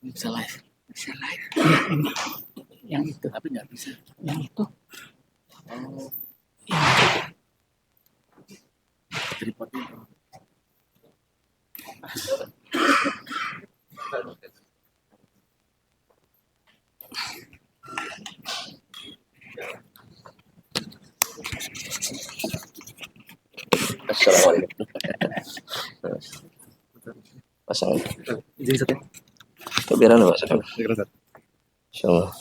Bisa live. Bisa live. Yang itu tapi nggak bisa. Yang itu. Oh. Yang tripodnya. Assalamualaikum. Pasang. Jadi satu. Kebiaran Pak sekarang. Insyaallah.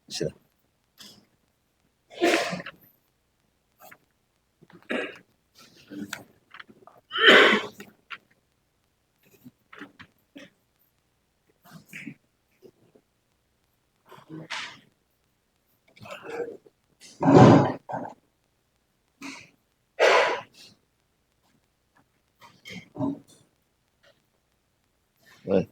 Sudah. Baik.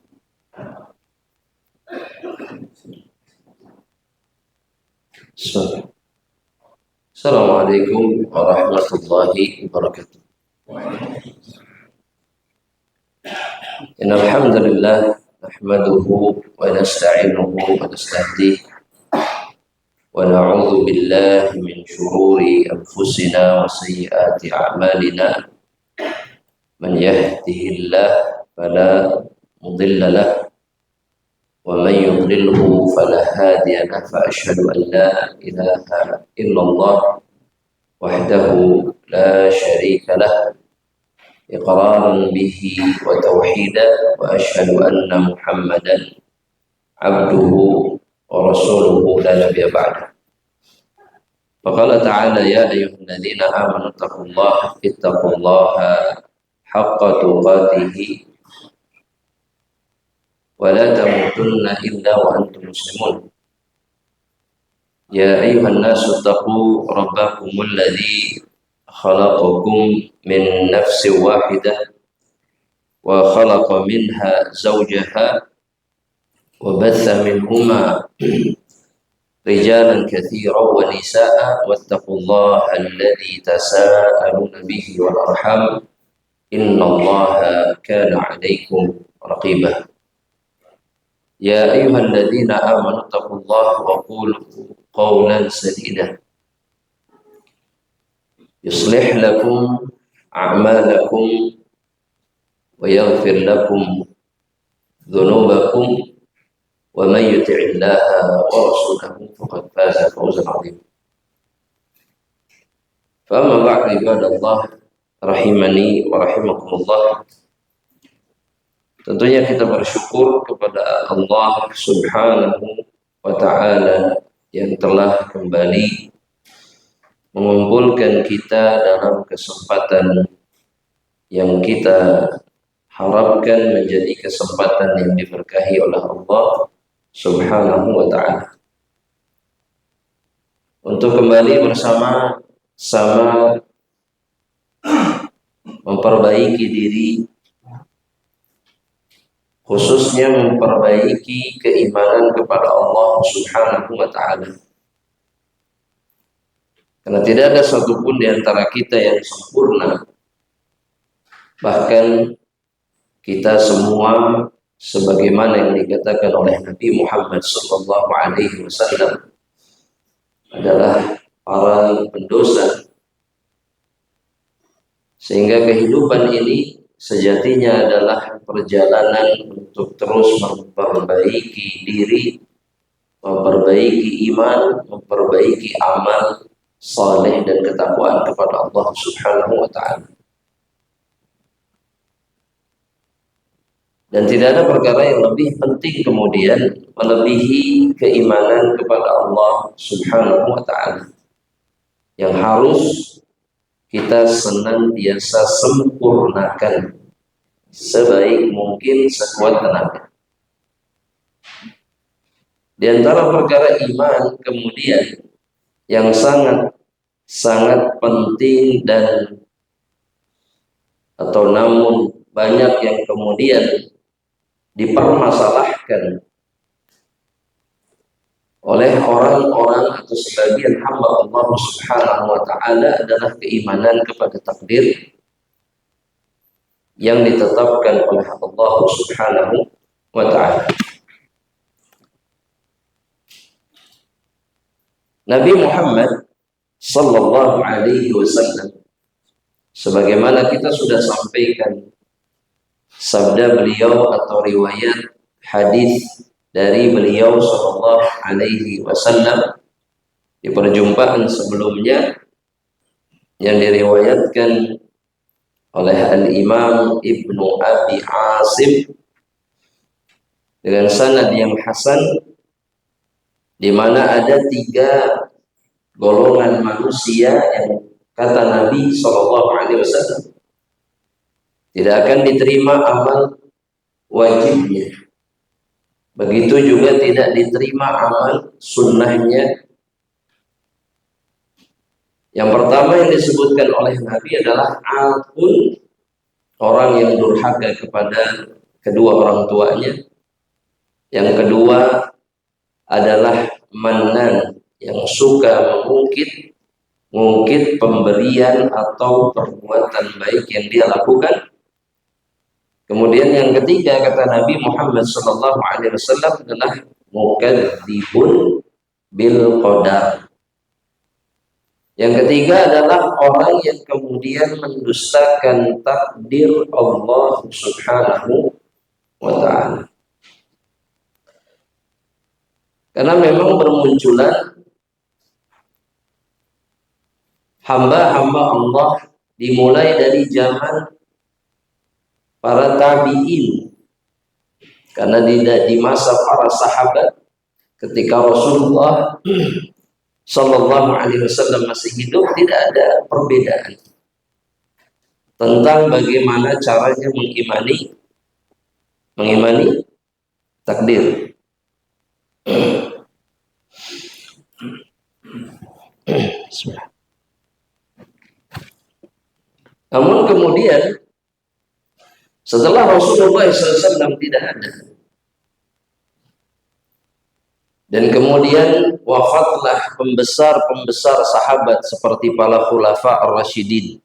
Assalamualaikum warahmatullahi wabarakatuh. Innal hamdalillah nahmaduhu wa nasta'inuhu wa nastahdihi wa na'udzu billahi min shururi anfusina wa sayyiati a'malina. Man yahdihillahu fala mudilla lahu wa man yudlilhu fala hadiya lahu. Fa asyhadu an la ilaha illallah wahdahu la syarika lahu iqraran bihi wa tauhidan wa asyhadu anna Muhammadan abduhu wa rasuluhu la nabiyya ba'da. Faqala ta'ala ya ayyuhalladzina amanu ittaqullaha haqqa tuqatih wa la tamutunna illa wa antum muslimun. Ya ayyuhan nasu taqu rabbakumul ladzi khalaqakum min nafsin wahidah wa khalaqa minha zawjaha wa batha minhuma rijalan katsiran wa nisaa'a wattaqullaha alladzi tasaaluna bihi wal arham innallaha kana 'alaikum raqiba. Ya ayyuhalladzina amanu taqullaha wa qulu qawlan sadida yuslih lakum a'malakum wa yaghfir lakum dhunubakum wa man yuti'illaha wa rasulahu faqad faza fawzan 'azima. Fa amma ba'du ibadallah rahimani wa rahimakumullah. Tentunya kita bersyukur kepada Allah Subhanahu wa ta'ala yang telah kembali mengumpulkan kita dalam kesempatan yang kita harapkan menjadi kesempatan yang diberkahi oleh Allah Subhanahu wa ta'ala, untuk kembali bersama-sama memperbaiki diri, khususnya memperbaiki keimanan kepada Allah Subhanahu wa ta'ala. Karena tidak ada satupun di antara kita yang sempurna. Bahkan kita semua, sebagaimana yang dikatakan oleh Nabi Muhammad SAW, adalah para pendosa. Sehingga kehidupan ini sejatinya adalah perjalanan untuk terus memperbaiki diri, memperbaiki iman, memperbaiki amal saleh dan ketakwaan kepada Allah Subhanahu wa ta'ala. Dan tidak ada perkara yang lebih penting kemudian melebihi keimanan kepada Allah Subhanahu wa Ta'ala, yang harus kita senantiasa sempurnakan sebaik mungkin sekuat tenaga. Di antara perkara iman kemudian yang sangat penting dan atau namun banyak yang kemudian dipermasalahkan oleh orang-orang atau sebagian hamba Allah Subhanahu wa Ta'ala adalah keimanan kepada takdir yang ditetapkan oleh Allah Subhanahu wa Ta'ala. Nabi Muhammad sallallahu alaihi wasallam, sebagaimana kita sudah sampaikan sabda beliau atau riwayat hadis dari beliau sallallahu alaihi wasallam di perjumpaan sebelumnya yang diriwayatkan oleh Al-Imam Ibnu Abi Asim dengan sanad yang hasan, di mana ada 3 golongan manusia yang kata Nabi sallallahu alaihi wasallam tidak akan diterima amal wajibnya. Begitu juga tidak diterima amal sunnahnya. Yang pertama yang disebutkan oleh Nabi adalah akun, orang yang durhaka kepada kedua orang tuanya. Yang kedua adalah mannan, yang suka mengungkit pemberian atau perbuatan baik yang dia lakukan. Kemudian yang ketiga kata Nabi Muhammad SAW adalah mukadzibun bil qadar. Yang ketiga adalah orang yang kemudian mendustakan takdir Allah Subhanahu wa Ta'ala. Karena memang bermunculan hamba-hamba Allah dimulai dari zaman para tabi'in, karena di masa para sahabat ketika Rasulullah sallallahu alaihi wasallam masih hidup tidak ada perbedaan tentang bagaimana caranya mengimani takdir. Namun kemudian setelah Rasulullah SAW tidak ada, dan kemudian wafatlah pembesar-pembesar sahabat seperti para khulafa ar-rasyidin,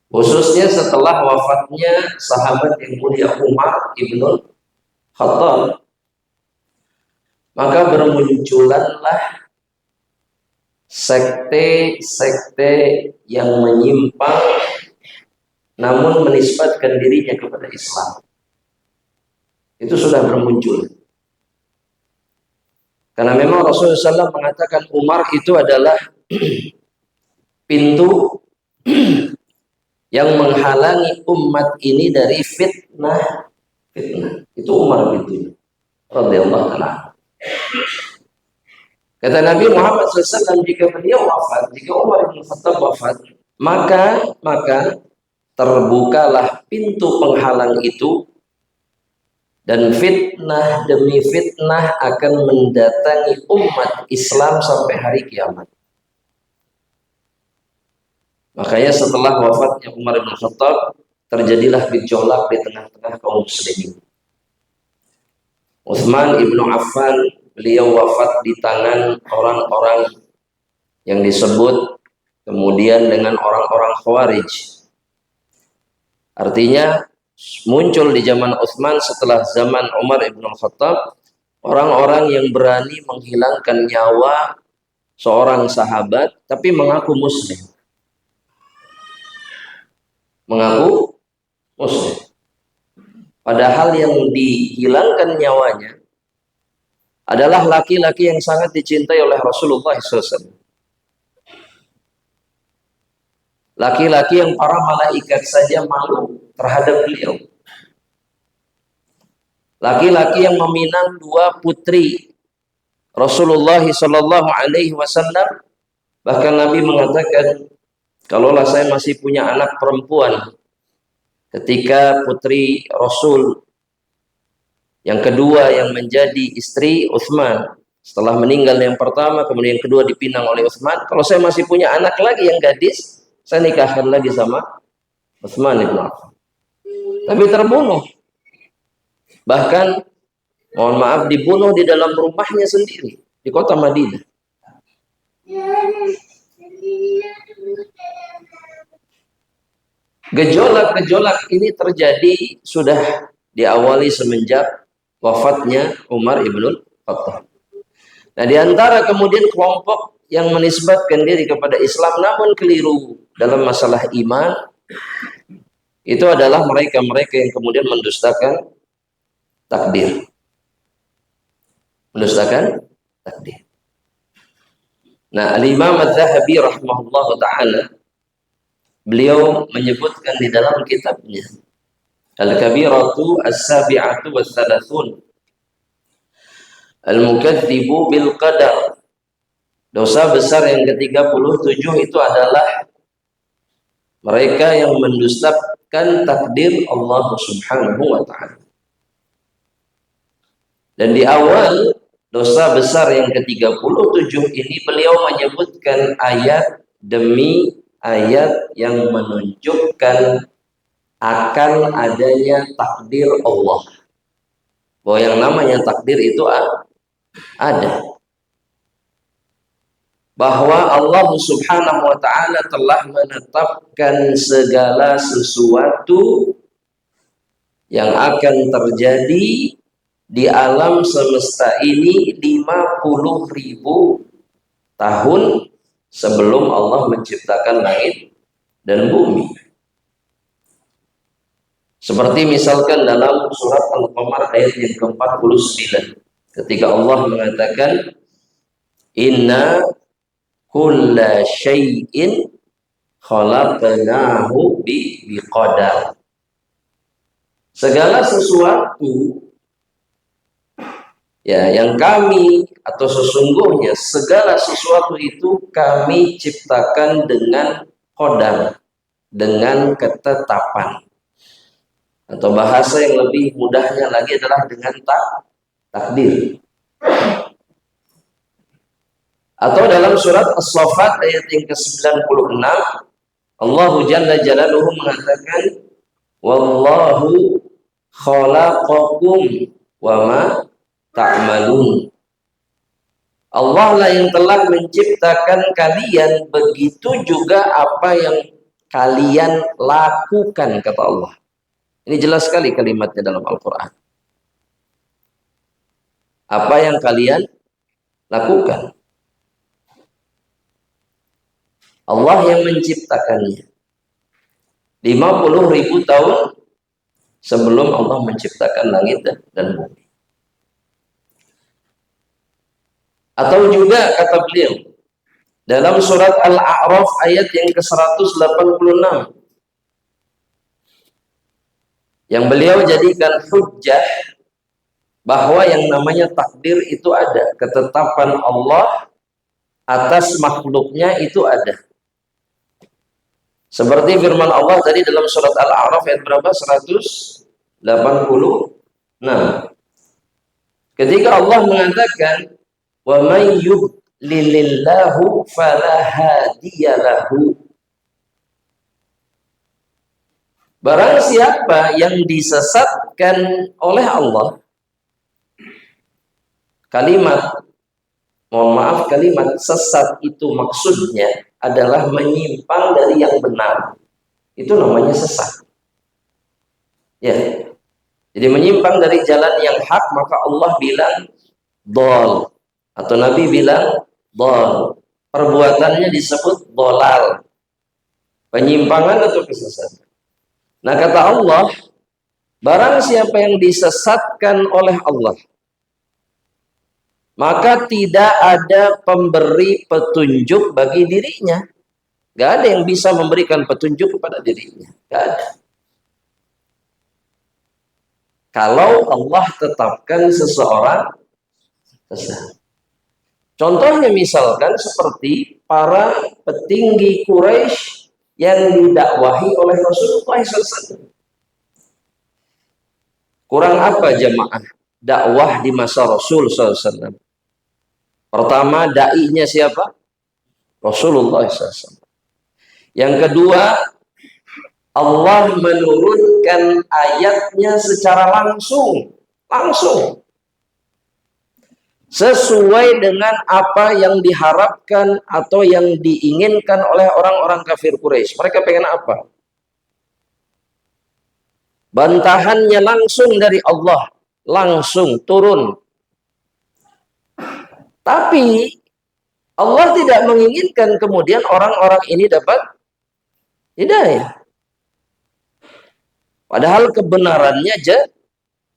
khususnya setelah wafatnya sahabat yang mulia Umar ibn Khattab, maka bermunculanlah sekte-sekte yang menyimpang namun menisbatkan dirinya kepada Islam. Itu sudah bermuncul. Karena memang Rasulullah SAW mengatakan Umar itu adalah pintu yang menghalangi umat ini dari fitnah. Itu Umar pintunya, radhiyallahu ta'ala. Kata Nabi Muhammad SAW, jika beliau wafat, jika Umar bin Khattab wafat, maka terbukalah pintu penghalang itu, dan fitnah demi fitnah akan mendatangi umat Islam sampai hari kiamat. Makanya setelah wafatnya Umar bin Khattab, terjadilah gejolak di tengah-tengah kaum muslimin. Utsman ibnu Affan, beliau wafat di tangan orang-orang yang disebut kemudian dengan orang-orang Khawarij. Artinya muncul di zaman Utsman setelah zaman Umar ibn Khattab orang-orang yang berani menghilangkan nyawa seorang sahabat tapi mengaku muslim. Padahal yang dihilangkan nyawanya adalah laki-laki yang sangat dicintai oleh Rasulullah SAW. Laki-laki yang para malaikat saja malu terhadap beliau. laki-laki yang meminang dua putri Rasulullah Shallallahu Alaihi Wasallam. Bahkan Nabi mengatakan, kalaulah saya masih punya anak perempuan ketika putri Rasul yang kedua yang menjadi istri Utsman, setelah meninggal yang pertama, kemudian yang kedua dipinang oleh Utsman, kalau saya masih punya anak lagi yang gadis, saya nikahkan lagi sama Utsman ibn Affan. Tapi terbunuh. Bahkan, mohon maaf, dibunuh di dalam rumahnya sendiri, di kota Madinah. Gejolak-gejolak ini terjadi sudah diawali semenjak wafatnya Umar ibn Khattab. Nah, di antara kemudian kelompok yang menisbatkan diri kepada Islam namun keliru dalam masalah iman, itu adalah mereka-mereka yang kemudian mendustakan takdir. Mendustakan takdir. Nah, Al-Imam Az-Zahabi rahimahullah ta'ala, beliau menyebutkan di dalam kitabnya Al-Kabiratu As-Sabi'atu Was-Salasun, Al-Mukadzibu Bil Qadar. Dosa besar yang ke-37 itu adalah mereka yang mendustakan takdir Allah Subhanahu wa ta'ala. Dan di awal dosa besar yang ke-37 ini beliau menyebutkan ayat demi ayat yang menunjukkan akan adanya takdir Allah. Bahwa yang namanya takdir itu ada. Bahwa Allah Subhanahu wa ta'ala telah menetapkan segala sesuatu yang akan terjadi di alam semesta ini 50.000 tahun sebelum Allah menciptakan langit dan bumi. Seperti misalkan dalam surat Al-Qamar ayat yang ke-49, ketika Allah mengatakan, inna kulla syai'in khalaqnahu biqadar. Segala sesuatu ya yang kami atau sesungguhnya segala sesuatu itu kami ciptakan dengan qadar, dengan ketetapan. Atau bahasa yang lebih mudahnya lagi adalah dengan takdir. Atau dalam surat As-Saffat ayat yang ke-96, Allah Jalla Jalaluhu mengatakan, wallahu khalaqakum wa ma ta'malun. Allah lah yang telah menciptakan kalian, begitu juga apa yang kalian lakukan, kata Allah. Ini jelas sekali kalimatnya dalam Al-Quran. Apa yang kalian lakukan, Allah yang menciptakannya 50.000 tahun sebelum Allah menciptakan langit dan bumi. Atau juga kata beliau dalam surat Al-A'raf ayat yang ke-186, yang beliau jadikan hujjah bahwa yang namanya takdir itu ada, ketetapan Allah atas makhluknya itu ada. Seperti firman Allah tadi dalam surat Al-A'raf ayat berapa? 186. Ketika Allah mengatakan, wa may yudlilillahu fala hadiyalahu. Barang siapa yang disesatkan oleh Allah, kalimat sesat itu maksudnya adalah menyimpang dari yang benar. Itu namanya sesat. Ya. Jadi menyimpang dari jalan yang hak, maka Allah bilang dhal, atau Nabi bilang dhal. Perbuatannya disebut dhalal. Penyimpangan atau kesesatan. Nah, kata Allah, barang siapa yang disesatkan oleh Allah, maka tidak ada pemberi petunjuk bagi dirinya. Gak ada yang bisa memberikan petunjuk kepada dirinya. Gak ada. kalau Allah tetapkan seseorang sesat. Contohnya misalkan seperti para petinggi Quraisy yang didakwahi oleh Rasulullah SAW. Kurang apa jamaah dakwah di masa Rasul SAW? Pertama, dai-nya siapa? Rasulullah SAW. Yang kedua, Allah menurunkan ayatnya secara langsung sesuai dengan apa yang diharapkan atau yang diinginkan oleh orang-orang kafir Quraisy. Mereka pengen apa? Bantahannya langsung dari Allah, langsung turun. Tapi Allah tidak menginginkan kemudian orang-orang ini dapat hidayah. Padahal kebenarannya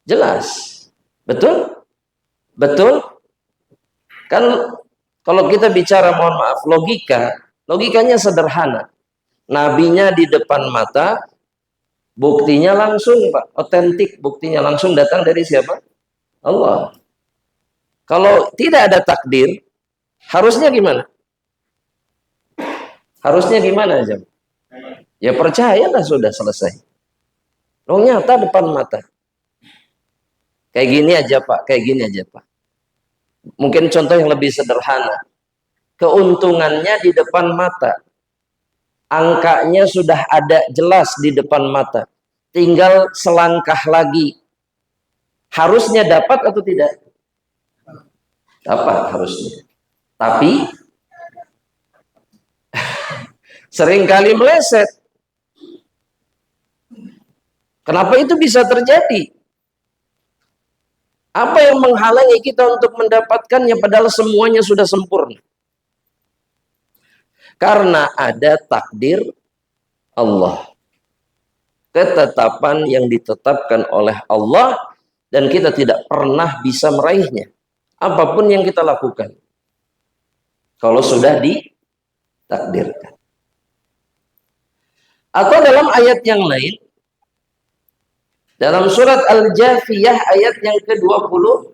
jelas. Betul? Betul? Kan kalau kita bicara, mohon maaf, logikanya sederhana. Nabinya di depan mata, buktinya langsung, Pak, otentik, buktinya langsung datang dari siapa? Allah. Kalau tidak ada takdir, harusnya gimana? Harusnya gimana aja? Ya percayalah, sudah selesai. Loh, nyata depan mata. Kayak gini aja Pak, kayak gini aja Pak. Mungkin contoh yang lebih sederhana. Keuntungannya di depan mata. Angkanya sudah ada jelas di depan mata. Tinggal selangkah lagi. Harusnya dapat atau tidak? Dapat harusnya. Tapi seringkali meleset. Kenapa itu bisa terjadi? Apa yang menghalangi kita untuk mendapatkannya padahal semuanya sudah sempurna? Karena ada takdir Allah. Ketetapan yang ditetapkan oleh Allah dan kita tidak pernah bisa meraihnya. Apapun yang kita lakukan. Kalau sudah ditakdirkan. Atau dalam ayat yang lain, dalam surat Al-Jathiyah ayat yang ke-23.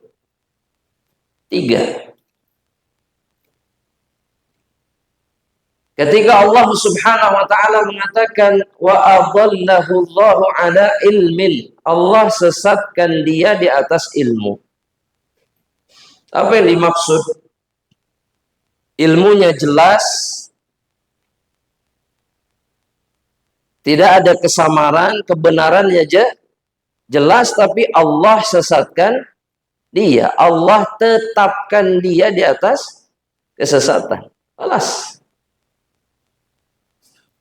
Ketika Allah Subhanahu wa taala mengatakan wa adallahu Allahu ala ilmin, Allah sesatkan dia di atas ilmu. Apa yang dimaksud? Ilmunya jelas, tidak ada kesamaran, kebenarannya jelas, tapi Allah sesatkan dia. Allah tetapkan dia di atas kesesatan. Alas.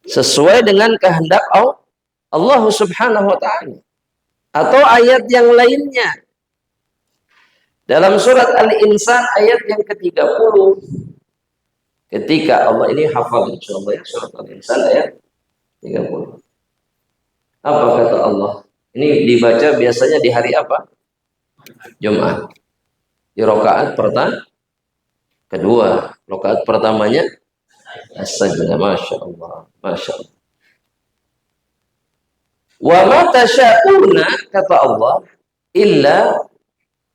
Sesuai dengan kehendak Allah Subhanahu wa ta'ala. Atau ayat yang lainnya. Dalam surat Al-Insan ayat yang ke-30. Ketika Allah, ini hafal insyaallah ya, surat Al-Insan ayat 30. Apa kata Allah? Ini dibaca biasanya di hari apa? Jumat. Di rakaat kedua. Rakaat pertamanya as-sajdah. Masya Allah. Masya Allah. Wa ma tasyauna, kata Allah, illa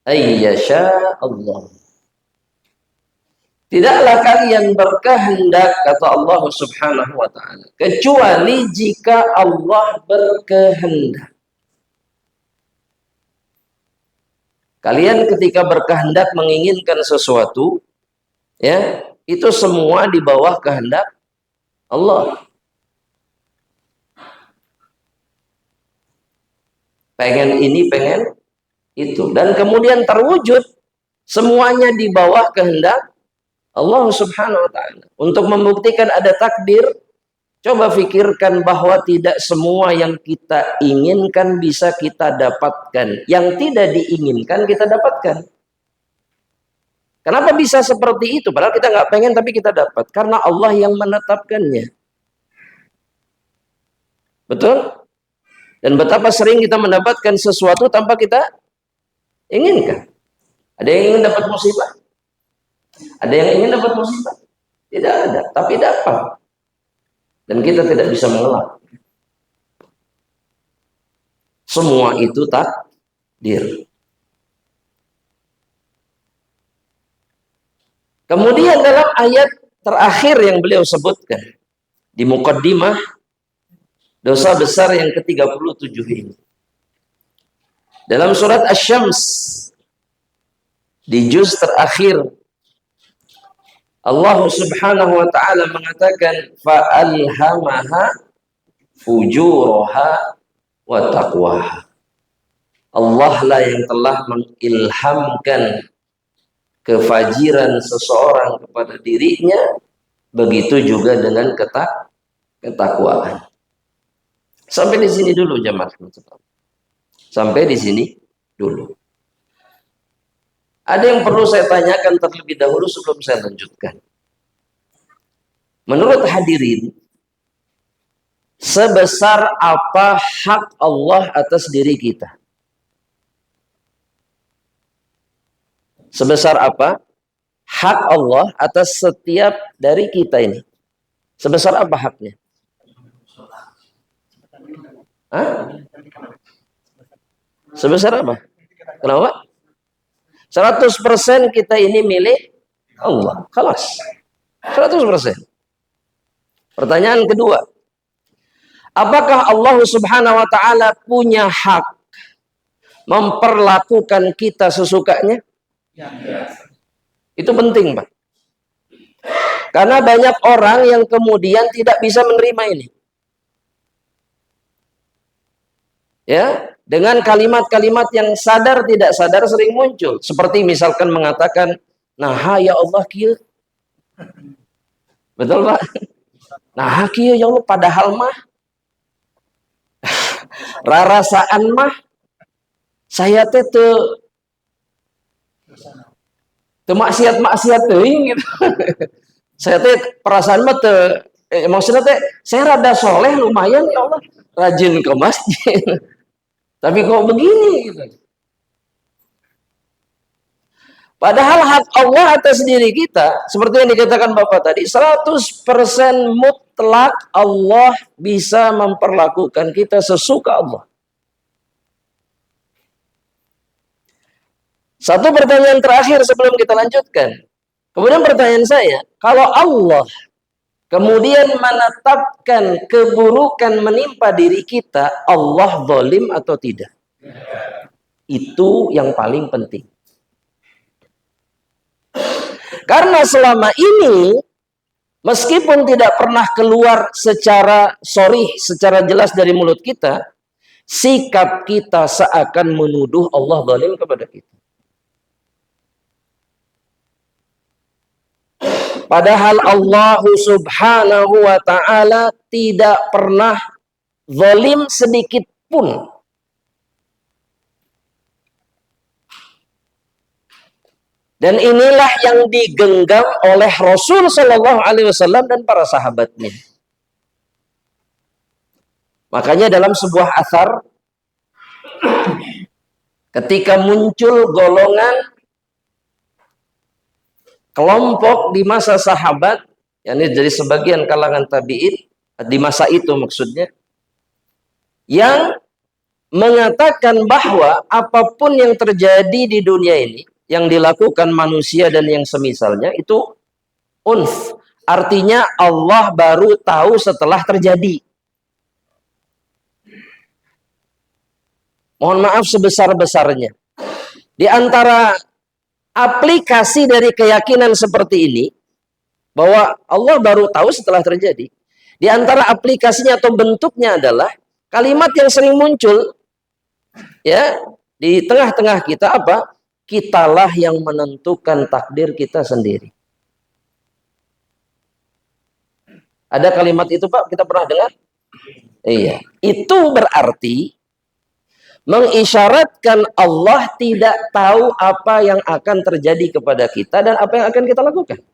ayyasha Allah. Tidaklah kalian berkehendak, kata Allah Subhanahu wa ta'ala, kecuali jika Allah berkehendak. Kalian ketika berkehendak menginginkan sesuatu, ya, itu semua di bawah kehendak Allah. Pengen ini, pengen itu, dan kemudian terwujud semuanya di bawah kehendak Allah Subhanahu wa ta'ala. Untuk membuktikan ada takdir, coba pikirkan bahwa tidak semua yang kita inginkan bisa kita dapatkan. Yang tidak diinginkan kita dapatkan. Kenapa bisa seperti itu? Padahal kita nggak pengen tapi kita dapat. Karena Allah yang menetapkannya. Betul? Dan betapa sering kita mendapatkan sesuatu tanpa kita inginkan. Ada yang ingin dapat musibah? Ada yang ingin dapat musibah? Tidak ada, tapi dapat. Dan kita tidak bisa mengelak. Semua itu Kemudian dalam ayat terakhir yang beliau sebutkan di muqaddimah dosa besar yang ke-37 ini. Dalam surat Asy-Syams di juz terakhir Allah Subhanahu wa taala mengatakan fa'alhamaha fujuraha wa taqwaha. Allah lah yang telah mengilhamkan kefajiran seseorang kepada dirinya, begitu juga dengan ketakwaan. Sampai di sini dulu jemaah. Sampai di sini dulu. Ada yang perlu saya tanyakan terlebih dahulu sebelum saya lanjutkan. Menurut hadirin, sebesar apa hak Allah atas diri kita? Sebesar apa hak Allah atas setiap dari kita ini? Sebesar apa haknya? Hah? Sebesar apa? Kenapa? 100% kita ini milik Allah. Khalas. 100%. Pertanyaan kedua. Apakah Allah Subhanahu wa taala punya hak memperlakukan kita sesukanya? Itu penting, Pak. Karena banyak orang yang kemudian tidak bisa menerima ini. Ya, dengan kalimat-kalimat yang sadar tidak sadar sering muncul. Seperti misalkan mengatakan, "Nah, ya Allah kieu." Betul, Pak? Nah, kieu ya Allah padahal mah rarasaan mah saya teh teu maksiat teuing gitu. Saya teh perasaan mah maksudnya teh saya rada soleh lumayan ya Allah, rajin ke masjid. Tapi kok begini gitu. Padahal hak Allah atas diri kita seperti yang dikatakan Bapak tadi, 100% mutlak Allah bisa memperlakukan kita sesuka Allah. Satu pertanyaan terakhir sebelum kita lanjutkan. Kemudian pertanyaan saya, kalau Allah kemudian menetapkan keburukan menimpa diri kita, Allah zalim atau tidak? Itu yang paling penting. Karena selama ini, meskipun tidak pernah keluar secara sharih, secara jelas dari mulut kita, sikap kita seakan menuduh Allah zalim kepada kita. Padahal Allah Subhanahu wa ta'ala tidak pernah zalim sedikit pun. Dan inilah yang digenggam oleh Rasul Shallallahu Alaihi Wasallam dan para sahabatnya. Makanya dalam sebuah athar, ketika muncul golongan kelompok di masa sahabat, yakni dari sebagian kalangan tabi'in di masa itu maksudnya, yang mengatakan bahwa apapun yang terjadi di dunia ini, yang dilakukan manusia dan yang semisalnya itu unf, artinya Allah baru tahu setelah terjadi. Mohon maaf sebesar-besarnya. Di antara aplikasi dari keyakinan seperti ini, bahwa Allah baru tahu setelah terjadi, di antara aplikasinya atau bentuknya adalah kalimat yang sering muncul ya di tengah-tengah kita, apa? Kitalah yang menentukan takdir kita sendiri. Ada kalimat itu, Pak, kita pernah dengar? Iya. Itu berarti mengisyaratkan Allah tidak tahu apa yang akan terjadi kepada kita dan apa yang akan kita lakukan.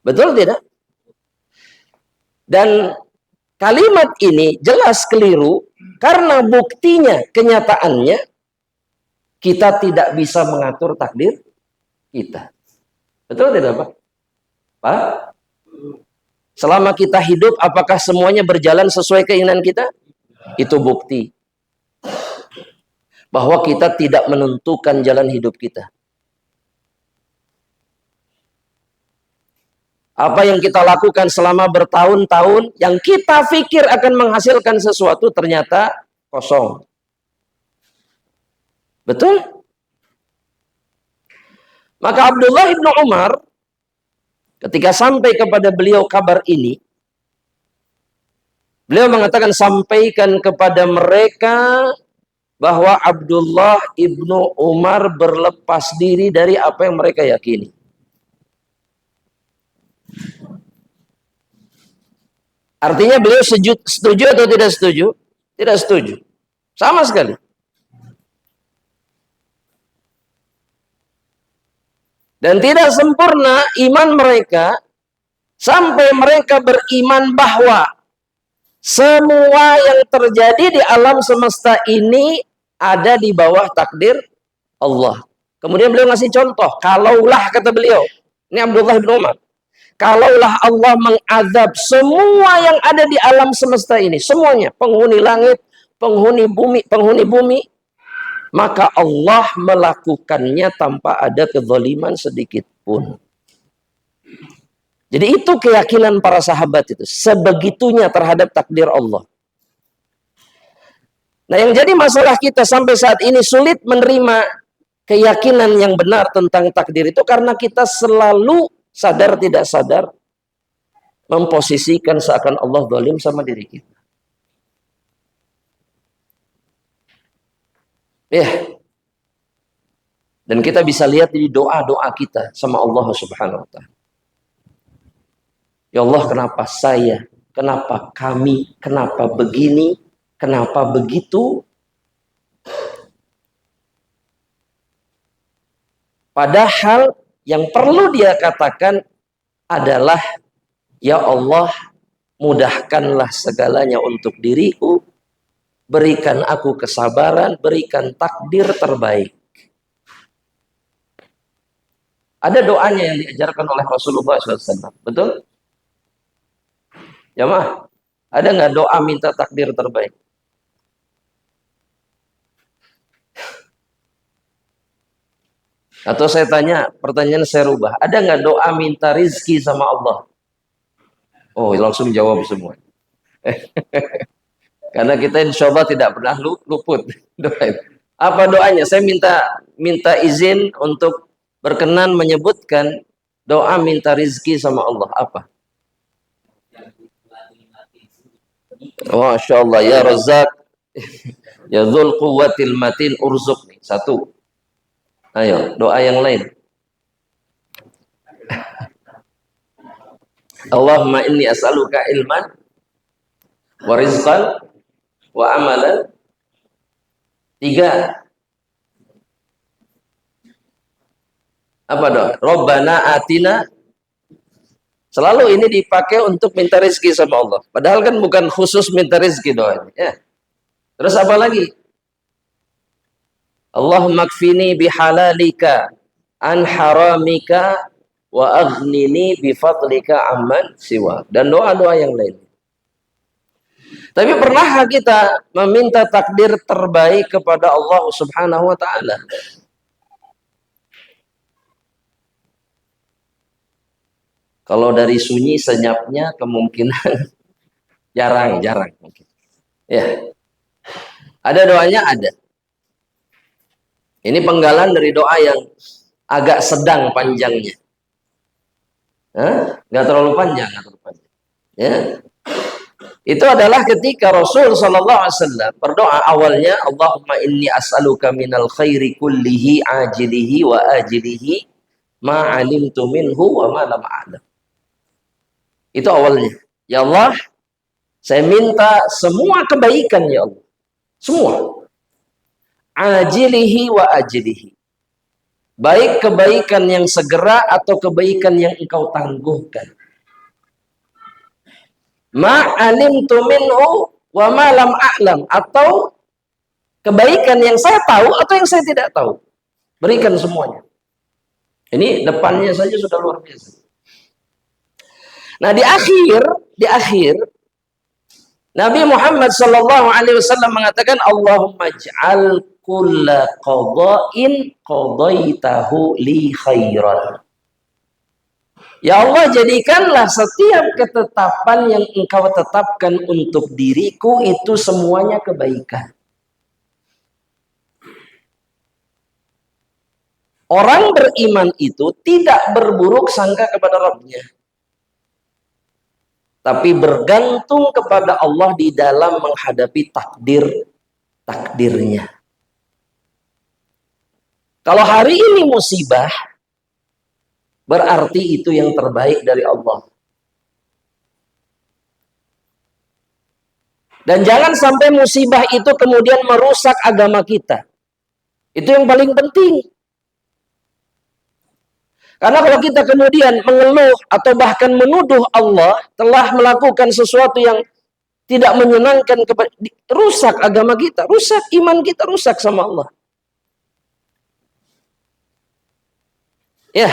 Betul tidak? Dan kalimat ini jelas keliru karena buktinya, kenyataannya kita tidak bisa mengatur takdir kita. Betul tidak, Pak? Pak? Selama kita hidup, apakah semuanya berjalan sesuai keinginan kita? Itu bukti. bahwa kita tidak menentukan jalan hidup kita. Apa yang kita lakukan selama bertahun-tahun, yang kita pikir akan menghasilkan sesuatu, ternyata kosong. Betul? Maka Abdullah ibnu Umar, ketika sampai kepada beliau kabar ini, beliau mengatakan, sampaikan kepada mereka bahwa Abdullah ibnu Umar berlepas diri dari apa yang mereka yakini. Artinya beliau setuju atau tidak setuju? Tidak setuju. Sama sekali. Dan tidak sempurna iman mereka sampai mereka beriman bahwa semua yang terjadi di alam semesta ini ada di bawah takdir Allah. Kemudian beliau ngasih contoh, kalaulah, kata beliau, ini Abdullah bin Umar, kalaulah Allah mengazab semua yang ada di alam semesta ini, semuanya, penghuni langit, penghuni bumi, maka Allah melakukannya tanpa ada kezaliman sedikit pun. Jadi itu keyakinan para sahabat itu, sebegitunya terhadap takdir Allah. Nah, yang jadi masalah kita sampai saat ini sulit menerima keyakinan yang benar tentang takdir itu karena kita selalu sadar tidak sadar memposisikan seakan Allah zalim sama diri kita. Ya. Dan kita bisa lihat di doa-doa kita sama Allah Subhanahu wa taala. Ya Allah, kenapa saya? Kenapa kami? Kenapa begini? Kenapa begitu? Padahal yang perlu dia katakan adalah, ya Allah, mudahkanlah segalanya untuk diriku, berikan aku kesabaran, berikan takdir terbaik. Ada doanya yang diajarkan oleh Rasulullah SAW, betul? Jamaah, ada nggak doa minta takdir terbaik? Atau saya tanya, pertanyaan saya rubah, ada nggak doa minta rizki sama Allah? Oh, langsung jawab semua. Karena kita insya Allah tidak pernah luput doa itu. Apa doanya? Saya minta izin untuk berkenan menyebutkan doa minta rizki sama Allah. Apa? Masya Allah, ya Razak, ya Dzul Quwwatil Matin, urzuq nih. Satu. Ayo, doa yang lain. Allahumma inni as'aluka ilman wa rizqan wa amalan. Tiga. Apa doa? Rabbana atina. Selalu ini dipakai untuk minta rezeki sama Allah. Padahal kan bukan khusus minta rezeki doanya. Ya. Terus apa lagi? Allahumma kfini bihalalika an haramika wa aghnini bifadlika amman siwa. Dan doa-doa yang lain. Tapi pernahkah kita meminta takdir terbaik kepada Allah Subhanahu wa taala? Kalau dari sunyi senyapnya kemungkinan jarang mungkin. Ya. Ada doanya, ada. Ini penggalan dari doa yang agak sedang panjangnya. Nggak terlalu panjang, Ya. Itu adalah ketika Rasul sallallahu alaihi wasallam berdoa awalnya, Allahumma inni as'aluka minal khairi kullihi ajilihi wa ajilihi ma 'alimtu minhu wa ma lam a'lam. Itu awalnya. Ya Allah, saya minta semua kebaikan, ya Allah. Semua. Ajilihi wa ajilihi. Baik kebaikan yang segera atau kebaikan yang engkau tangguhkan. Ma'alimtu minhu wa ma lam a'lam. Atau kebaikan yang saya tahu atau yang saya tidak tahu. Berikan semuanya. Ini depannya saja sudah luar biasa. Nah, di akhir Nabi Muhammad sallallahu alaihi wasallam mengatakan, Allahumma ij'al kulla qada'in qadaitahu li khairan. Ya Allah, jadikanlah setiap ketetapan yang engkau tetapkan untuk diriku itu semuanya kebaikan. Orang beriman itu tidak berburuk sangka kepada Rabbnya, tapi bergantung kepada Allah di dalam menghadapi takdirnya. Kalau hari ini musibah, berarti itu yang terbaik dari Allah. Dan jangan sampai musibah itu kemudian merusak agama kita. Itu yang paling penting. Karena kalau kita kemudian mengeluh atau bahkan menuduh Allah telah melakukan sesuatu yang tidak menyenangkan, rusak agama kita, rusak iman kita, rusak sama Allah. Ya,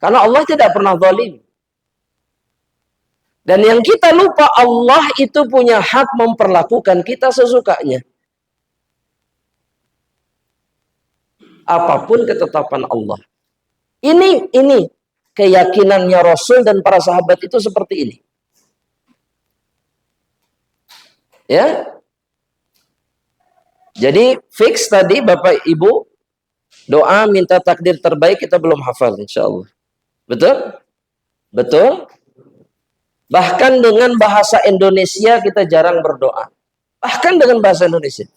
karena Allah tidak pernah zalim. Dan yang kita lupa, Allah itu punya hak memperlakukan kita sesukanya. Apapun ketetapan Allah. Ini keyakinannya Rasul dan para sahabat itu seperti ini. Ya. Jadi fix tadi Bapak Ibu, doa minta takdir terbaik kita belum hafal insyaallah. Betul? Betul? Bahkan dengan bahasa Indonesia kita jarang berdoa. Bahkan dengan bahasa Indonesia.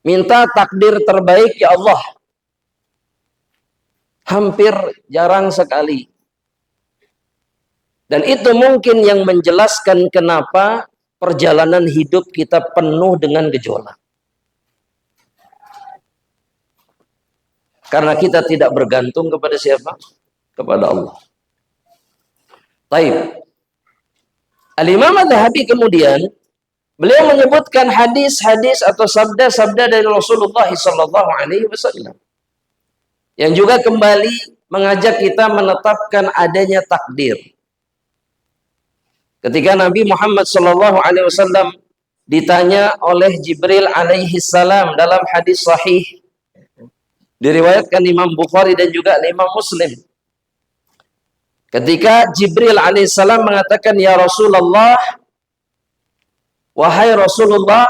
Minta takdir terbaik ya Allah. Hampir jarang sekali. Dan itu mungkin yang menjelaskan kenapa perjalanan hidup kita penuh dengan gejolak. Karena kita tidak bergantung kepada siapa? Kepada Allah. Baik. Al-Imam Adz-Dzahabi kemudian beliau menyebutkan hadis-hadis atau sabda-sabda dari Rasulullah SAW yang juga kembali mengajak kita menetapkan adanya takdir. Ketika Nabi Muhammad SAW ditanya oleh Jibril alaihi salam dalam hadis sahih diriwayatkan Imam Bukhari dan juga Imam Muslim. Ketika Jibril alaihissalam mengatakan, ya Rasulullah, wahai Rasulullah,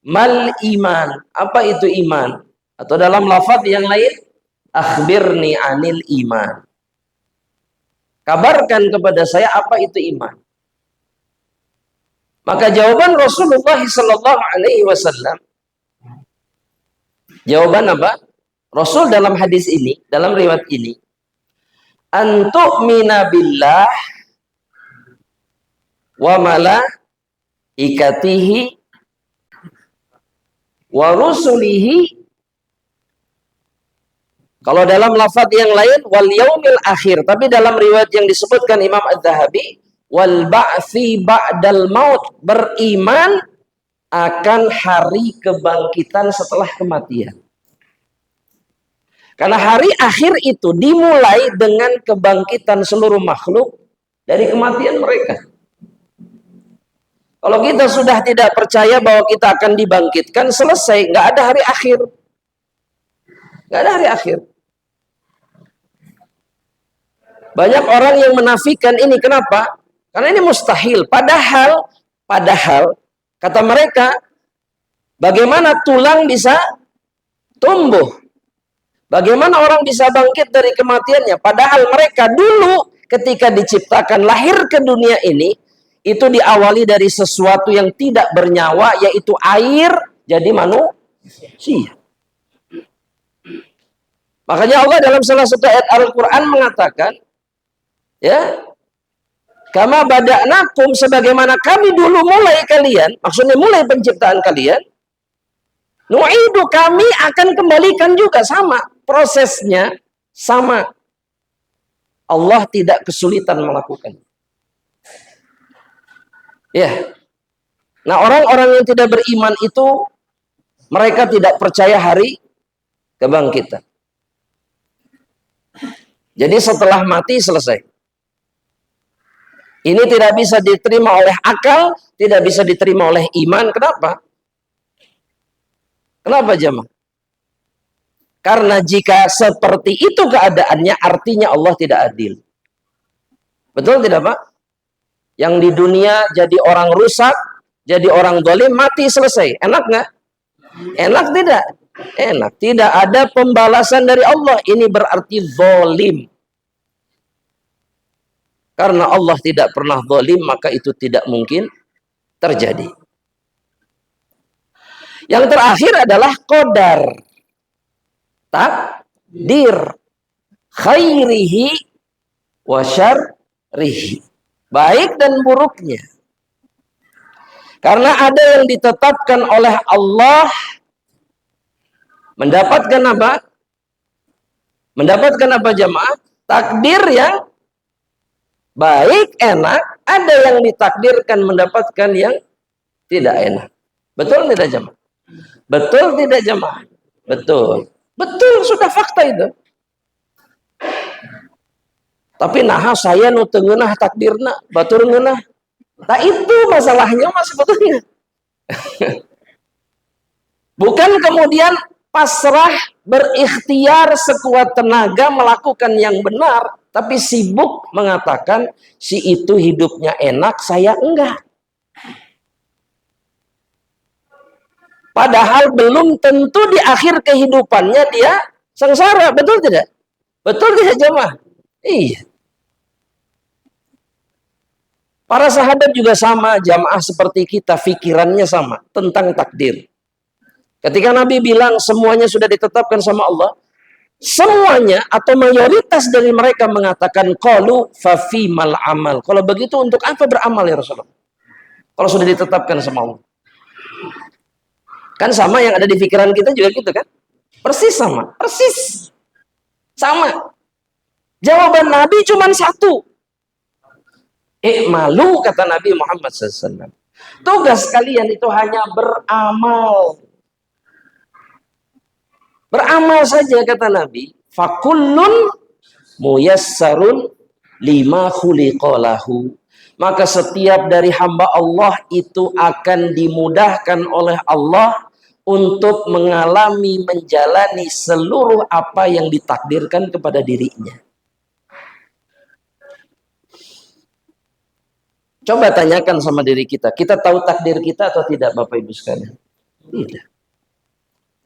mal iman, apa itu iman? Atau dalam lafaz yang lain, akhbirni anil iman. Kabarkan kepada saya apa itu iman. Maka jawaban Rasulullah SAW, jawaban apa? Rasul dalam hadis ini, dalam riwayat ini, antu'mina billah wa malaikatihi wa rusulihi. Kalau dalam lafaz yang lain wal yaumil akhir, tapi dalam riwayat yang disebutkan Imam Adz-Dzahabi wal ba'tsi ba'dal maut, beriman akan hari kebangkitan setelah kematian. Karena hari akhir itu dimulai dengan kebangkitan seluruh makhluk dari kematian mereka. Kalau kita sudah tidak percaya bahwa kita akan dibangkitkan, selesai, nggak ada hari akhir. Nggak ada hari akhir. Banyak orang yang menafikan ini, kenapa? Karena ini mustahil. Padahal kata mereka, bagaimana tulang bisa tumbuh? Bagaimana orang bisa bangkit dari kematiannya? Padahal mereka dulu ketika diciptakan lahir ke dunia ini, itu diawali dari sesuatu yang tidak bernyawa, yaitu air, jadi manusia. Makanya Allah dalam salah satu ayat Al-Quran mengatakan, ya, kama bada'nakum, sebagaimana kami dulu mulai kalian, maksudnya mulai penciptaan kalian, nu'idu, kami akan kembalikan juga, sama prosesnya, sama. Allah tidak kesulitan melakukan. Ya. Nah, orang-orang yang tidak beriman itu mereka tidak percaya hari kebangkitan. Jadi setelah mati selesai. Ini tidak bisa diterima oleh akal, tidak bisa diterima oleh iman. Kenapa? Kenapa jemaah? Karena jika seperti itu keadaannya, artinya Allah tidak adil. Betul tidak Pak? Yang di dunia jadi orang rusak, jadi orang zalim, mati selesai. Enak nggak? Enak tidak? Enak. Tidak ada pembalasan dari Allah. Ini berarti zalim. Karena Allah tidak pernah zalim, maka itu tidak mungkin terjadi. Yang terakhir adalah qadar. Takdir. Khairihi wa syarrihi. Baik dan buruknya. Karena ada yang ditetapkan oleh Allah mendapatkan apa? Mendapatkan apa jamaah? Takdir yang baik, enak. Ada yang ditakdirkan mendapatkan yang tidak enak. Betul tidak jamaah? Betul tidak jamaah? Betul. Betul, sudah fakta itu. Tapi nah saya nu teu ngeunah takdirna, batur ngeunah. Nah itu masalahnya mas sebetulnya. Bukan kemudian pasrah berikhtiar sekuat tenaga melakukan yang benar, tapi sibuk mengatakan si itu hidupnya enak, saya enggak. Padahal belum tentu di akhir kehidupannya dia sengsara, betul tidak? Betul tidak jemaah? Iya. Para sahabat juga sama, jamaah seperti kita, pikirannya sama tentang takdir. Ketika Nabi bilang semuanya sudah ditetapkan sama Allah, semuanya atau mayoritas dari mereka mengatakan qalu fa fimal amal. Kalau begitu untuk apa beramal ya Rasulullah? Kalau sudah ditetapkan sama Allah. Kan sama yang ada di pikiran kita juga gitu kan? Persis sama, persis. Sama. Jawaban Nabi cuma satu. Malu kata Nabi Muhammad SAW. Tugas kalian itu hanya beramal. Beramal saja kata Nabi. Fakullun muyassarun lima khuliqalahu. Maka setiap dari hamba Allah itu akan dimudahkan oleh Allah untuk mengalami, menjalani seluruh apa yang ditakdirkan kepada dirinya. Coba tanyakan sama diri kita. Kita tahu takdir kita atau tidak Bapak Ibu sekalian? Tidak.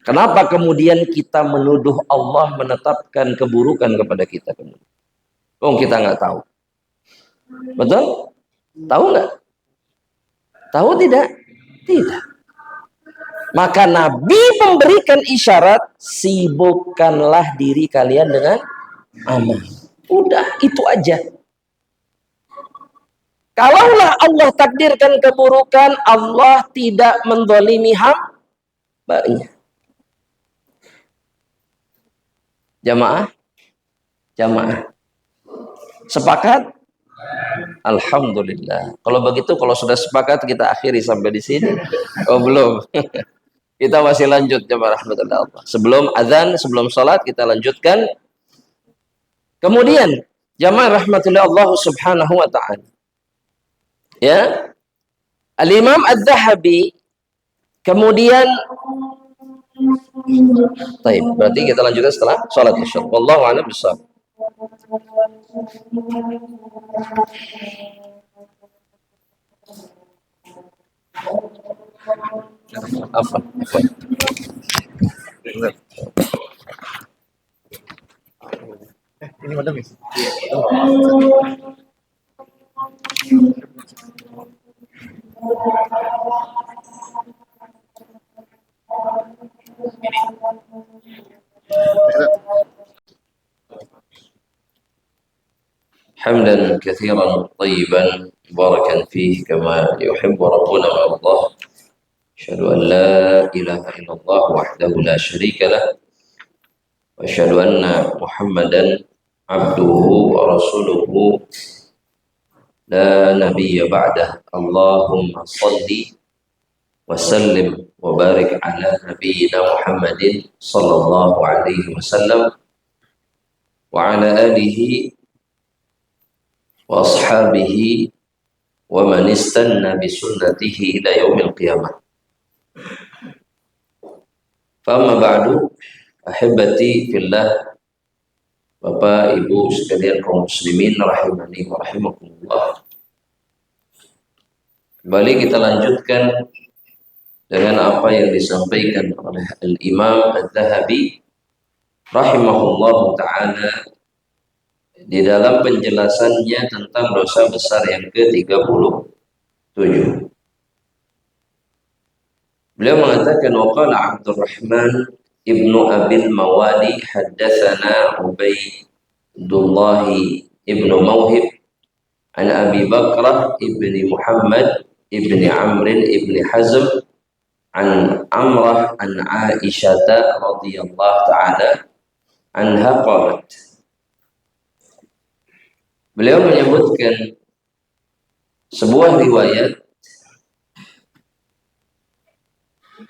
Kenapa kemudian kita menuduh Allah menetapkan keburukan kepada kita? Oh, kita nggak tahu. Betul? Tahu nggak? Tahu tidak? Tidak. Maka Nabi memberikan isyarat, sibukkanlah diri kalian dengan amal. Udah, itu aja. Kalaulah Allah takdirkan keburukan, Allah tidak menzalimi hambanya. Jamaah? Jamaah. Sepakat? Alhamdulillah. Kalau begitu, kalau sudah sepakat kita akhiri sampai di sini. Oh belum. Kita masih lanjut jamaah rahmatullah. Sebelum azan, sebelum salat kita lanjutkan. Kemudian jamaah rahmatullah Allah subhanahu wa ta'ala. Ya, Al-Imam Az-Zahabi kemudian baik, berarti kita lanjutkan setelah sholat isya. Wallahu a'lam bishawab. Apa? Ini mana mis? حمدا كثيرا طيبا مباركا فيه كما يحب ربنا ويرضاه. أشهد أن لا إله إلا الله وحده لا شريك له وأشهد أن محمدا عبده ورسوله لا نبي بعده. اللهم صل وسلم وبارك على نبينا محمد صلى الله عليه وسلم وعلى آله وأصحابه wa man istanna bi sunnatihi ila yaumil qiyamah. Fama ba'du, ahibati fillah, Bapak Ibu sekalian kaum muslimin rahimani wa rahimakumullah. Kembali kita lanjutkan dengan apa yang disampaikan oleh Al-Imam Adz-Dzahabi rahimahullah ta'ala di dalam penjelasannya tentang dosa besar yang ke-37. Beliau mengatakan, waqala Abdurrahman ibnu Abil Mawali haddatsana Ubaidullah ibnu Mauhib an Abi Bakrah ibni Muhammad ibni Amr ibni Hazm an Amrah an Aisyah radhiyallahu ta'ala anha qalat. Beliau menyebutkan sebuah riwayat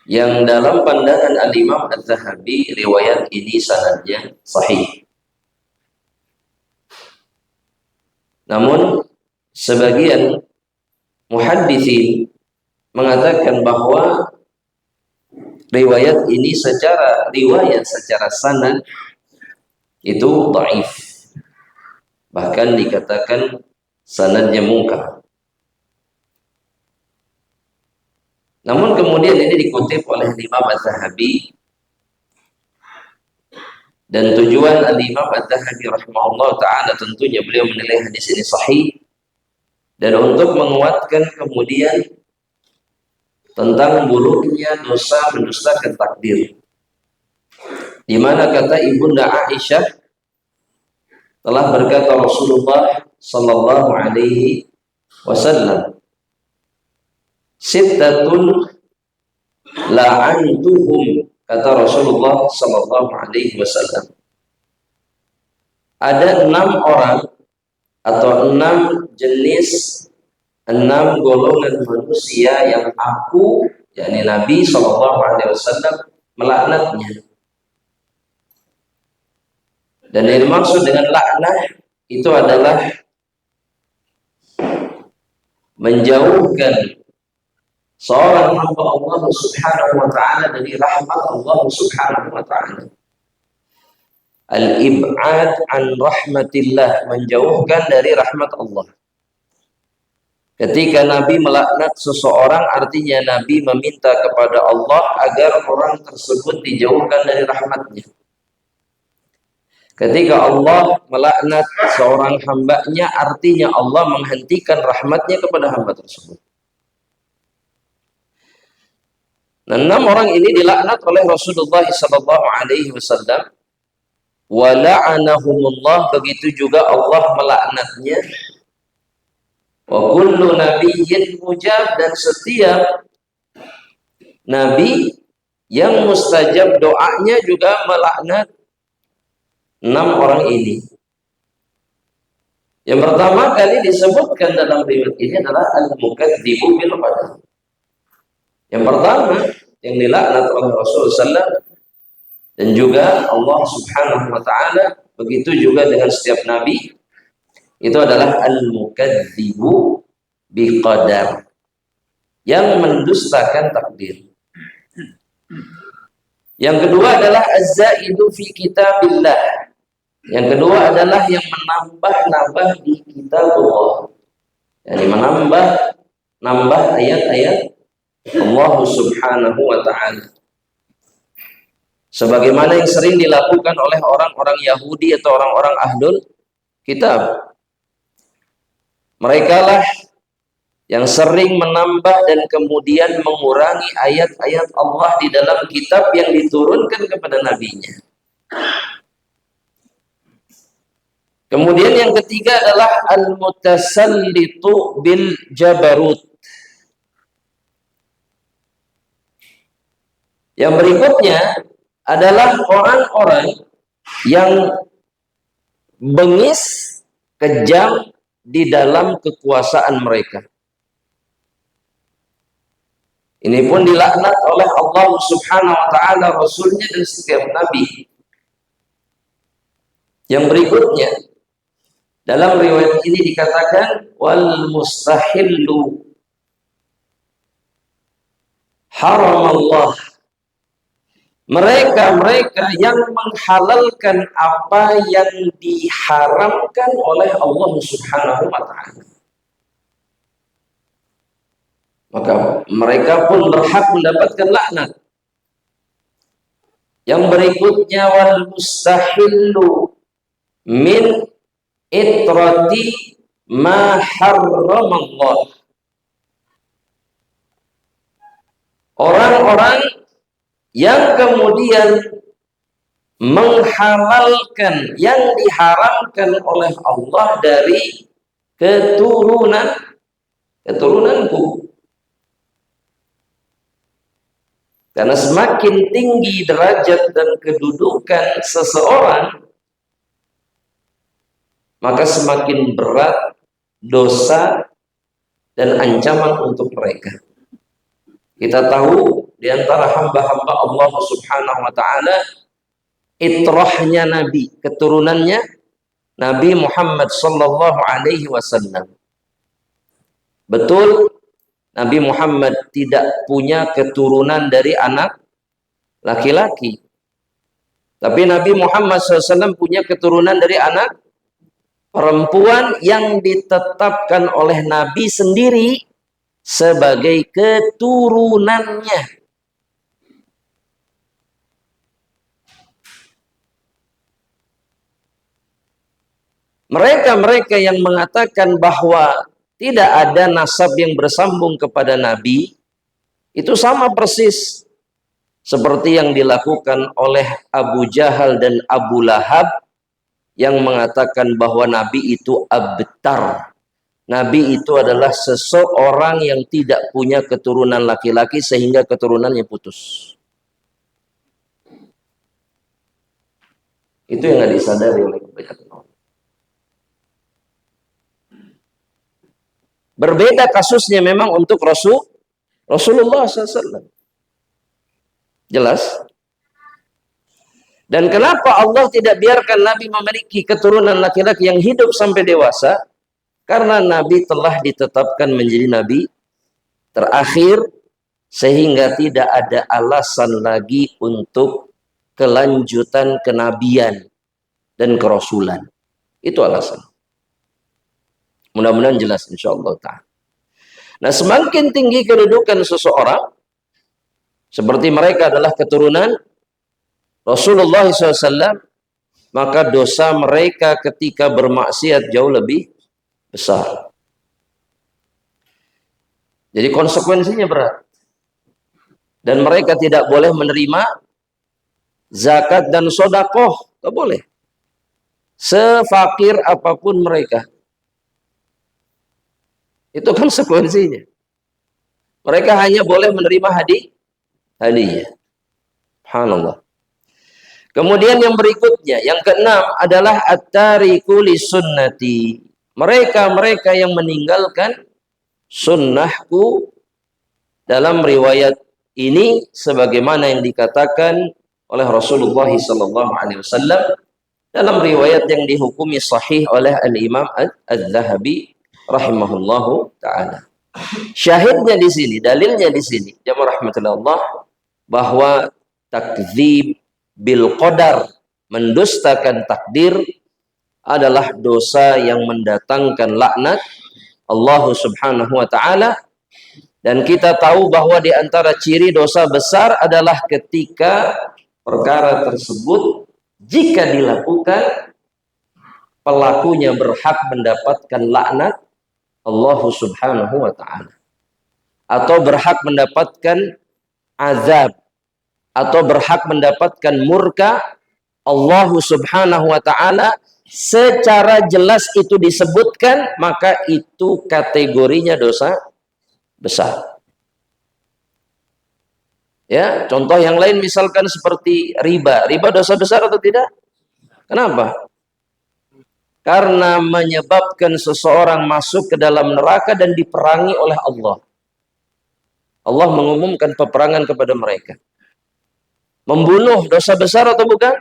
yang dalam pandangan Al-Imam Adz-Dzahabi riwayat ini sanadnya sahih. Namun sebagian muhadditsin mengatakan bahwa riwayat ini secara sanad itu dhaif. Bahkan dikatakan sanadnya munkar. Namun kemudian ini dikutip oleh Imam Adz-Dzahabi, dan tujuan Imam Adz-Dzahabi rahimahullah ta'ala tentunya beliau menilai hadis ini sahih dan untuk menguatkan kemudian tentang buruknya dosa mendustakan takdir, di mana kata Ibunda Aisyah telah berkata Rasulullah sallallahu alaihi wasallam, sittatun la'antuhum, kata Rasulullah sallallahu alaihi wasallam, ada 6 orang atau 6 jenis, 6 golongan manusia yang aku, yakni Nabi sallallahu alaihi wasallam, melaknatnya. Dan yang dimaksud dengan laknat itu adalah menjauhkan seorang hamba Allah subhanahu wa ta'ala dari rahmat Allah subhanahu wa ta'ala. Al-ib'ad an rahmatillah, menjauhkan dari rahmat Allah. Ketika Nabi melaknat seseorang, artinya Nabi meminta kepada Allah agar orang tersebut dijauhkan dari rahmatnya. Ketika Allah melaknat seorang hambanya, artinya Allah menghentikan rahmatnya kepada hamba tersebut. Nah, 6 orang ini dilaknat oleh Rasulullah sallallahu alaihi wasallam. Wa la'anahumullah, begitu juga Allah melaknatnya. Wa kullu nabiyyin mujab, dan setiap nabi yang mustajab doanya juga melaknat 6 orang ini. Yang pertama kali disebutkan dalam riwayat ini adalah al-mukadzibu bil qadar. Yang pertama yang dilaknat oleh Rasulullah SAW dan juga Allah subhanahu wa ta'ala, begitu juga dengan setiap nabi, itu adalah al-mukadzibu biqadar, yang mendustakan takdir. Yang kedua adalah az-zaidu fi kitabillah. Yang kedua adalah yang menambah-nambah di kitabullah, yani menambah ayat-ayat Allah subhanahu wa ta'ala, sebagaimana yang sering dilakukan oleh orang-orang Yahudi atau orang-orang ahlul kitab. Mereka lah yang sering menambah dan kemudian mengurangi ayat-ayat Allah di dalam kitab yang diturunkan kepada nabinya. Kemudian yang ketiga adalah al-mutasallitu bil jabarut. Yang berikutnya adalah orang-orang yang bengis, kejam di dalam kekuasaan mereka. Ini pun dilaknat oleh Allah subhanahu wa ta'ala, Rasulnya, dan setiap nabi. Yang berikutnya Dalam riwayat ini dikatakan wal mustahillu haram Allah. Mereka yang menghalalkan apa yang diharamkan oleh Allah Subhanahu wa taala. Maka mereka pun berhak mendapatkan laknat. Yang berikutnya wal mustahillu min itrati ma harramallah. Orang-orang yang kemudian menghalalkan yang diharamkan oleh Allah dari keturunanku. Karena semakin tinggi derajat dan kedudukan seseorang, maka semakin berat dosa dan ancaman untuk mereka. Kita tahu di antara hamba-hamba Allah Subhanahu wa taala itrahnya Nabi, keturunannya Nabi Muhammad sallallahu alaihi wasallam. Betul, Nabi Muhammad tidak punya keturunan dari anak laki-laki. Tapi Nabi Muhammad SAW punya keturunan dari anak perempuan yang ditetapkan oleh Nabi sendiri sebagai keturunannya. Mereka-mereka yang mengatakan bahwa tidak ada nasab yang bersambung kepada Nabi, itu sama persis seperti yang dilakukan oleh Abu Jahal dan Abu Lahab yang mengatakan bahwa Nabi itu abtar. Nabi itu adalah seseorang yang tidak punya keturunan laki-laki sehingga keturunannya putus. Itu yang nggak disadari oleh kebanyakan orang. Berbeda kasusnya memang untuk Rasulullah SAW. Jelas? Dan kenapa Allah tidak biarkan Nabi memiliki keturunan laki-laki yang hidup sampai dewasa? Karena Nabi telah ditetapkan menjadi Nabi terakhir, sehingga tidak ada alasan lagi untuk kelanjutan kenabian dan kerasulan. Itu alasan. Mudah-mudahan jelas insyaallah ta'ala. Nah, semakin tinggi kedudukan seseorang, seperti mereka adalah keturunan Rasulullah SAW, maka dosa mereka ketika bermaksiat jauh lebih besar. Jadi konsekuensinya berat. Dan mereka tidak boleh menerima zakat dan sodakoh. Tidak boleh. Sefakir apapun mereka. Itu konsekuensinya. Mereka hanya boleh menerima hadiah. Subhanallah. Kemudian yang berikutnya, yang keenam adalah at-tariku li sunnati. Mereka yang meninggalkan sunnahku. Dalam riwayat ini sebagaimana yang dikatakan oleh Rasulullah SAW dalam riwayat yang dihukumi sahih oleh Al-Imam Al-Zahabi rahimahullahu ta'ala. Syahidnya di sini, dalilnya di sini, jamaah rahmatullah, bahwa takdzib bil qadar, mendustakan takdir, adalah dosa yang mendatangkan laknat Allah Subhanahu wa taala. Dan kita tahu bahwa di antara ciri dosa besar adalah ketika perkara tersebut jika dilakukan pelakunya berhak mendapatkan laknat Allah Subhanahu wa taala, atau berhak mendapatkan azab, atau berhak mendapatkan murka Allah Subhanahu wa taala. Secara jelas itu disebutkan, maka itu kategorinya dosa besar. Ya, contoh yang lain misalkan seperti riba. Riba dosa besar atau tidak? Kenapa? Karena menyebabkan seseorang masuk ke dalam neraka dan diperangi oleh Allah. Allah mengumumkan peperangan kepada mereka. Membunuh dosa besar atau bukan?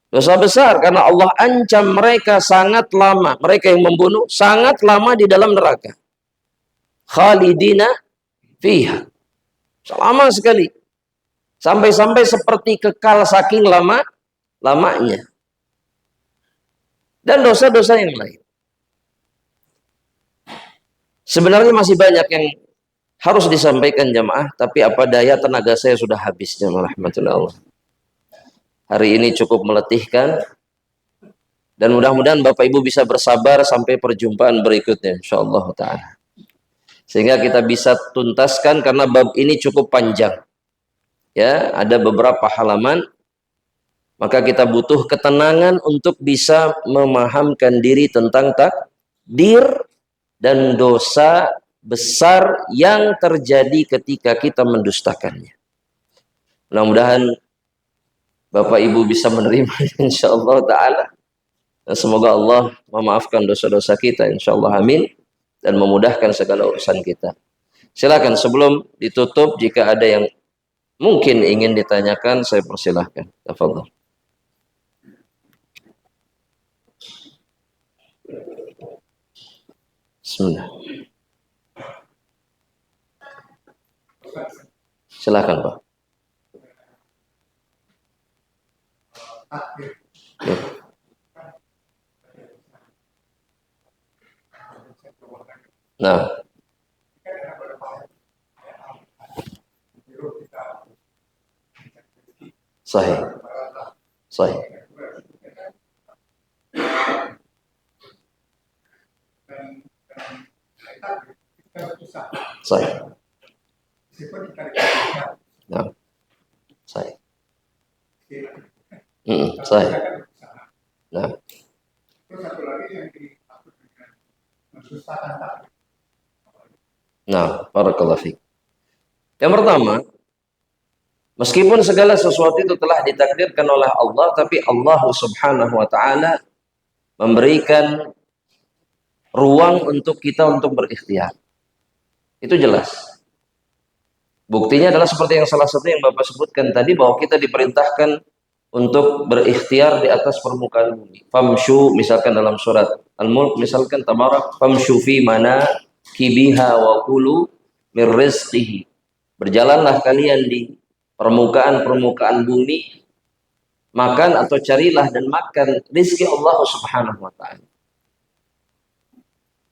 Dosa besar karena Allah ancam mereka sangat lama. Mereka yang membunuh sangat lama di dalam neraka. Khalidina fiha. Lama sekali. Sampai-sampai seperti kekal saking lamanya. Dan dosa-dosa yang lain. Sebenarnya masih banyak yang harus disampaikan jamaah, tapi apa daya tenaga saya sudah habis jamaah rahmatullah. Hari ini cukup meletihkan dan mudah-mudahan Bapak Ibu bisa bersabar sampai perjumpaan berikutnya insyaallah taala. Sehingga kita bisa tuntaskan karena bab ini cukup panjang. Ya, ada beberapa halaman, maka kita butuh ketenangan untuk bisa memahamkan diri tentang takdir dan dosa besar yang terjadi ketika kita mendustakannya. Mudah-mudahan Bapak Ibu bisa menerima insyaallah taala. Dan semoga Allah memaafkan dosa-dosa kita insyaallah amin dan memudahkan segala urusan kita. Silakan sebelum ditutup jika ada yang mungkin ingin ditanyakan saya persilahkan. Tafadhol. Bismillah. Silakan Pak. Ya. Nah, sahih, sahih, sahih. Nah, sahih. Sahih. Nah. Nah, barakallahu fiik. Yang pertama, meskipun segala sesuatu itu telah ditakdirkan oleh Allah, tapi Allah Subhanahu wa taala memberikan ruang untuk kita untuk berikhtiar. Itu jelas. Buktinya adalah seperti yang salah satu yang Bapak sebutkan tadi, bahwa kita diperintahkan untuk berikhtiar di atas permukaan bumi. Famshu, misalkan dalam surat Al-Mulk, misalkan tabarak, famshu fi manakibiha wa kulu mir rizqihi. Berjalanlah kalian di permukaan bumi, makan atau carilah dan makan rizki Allah Subhanahu wa taala.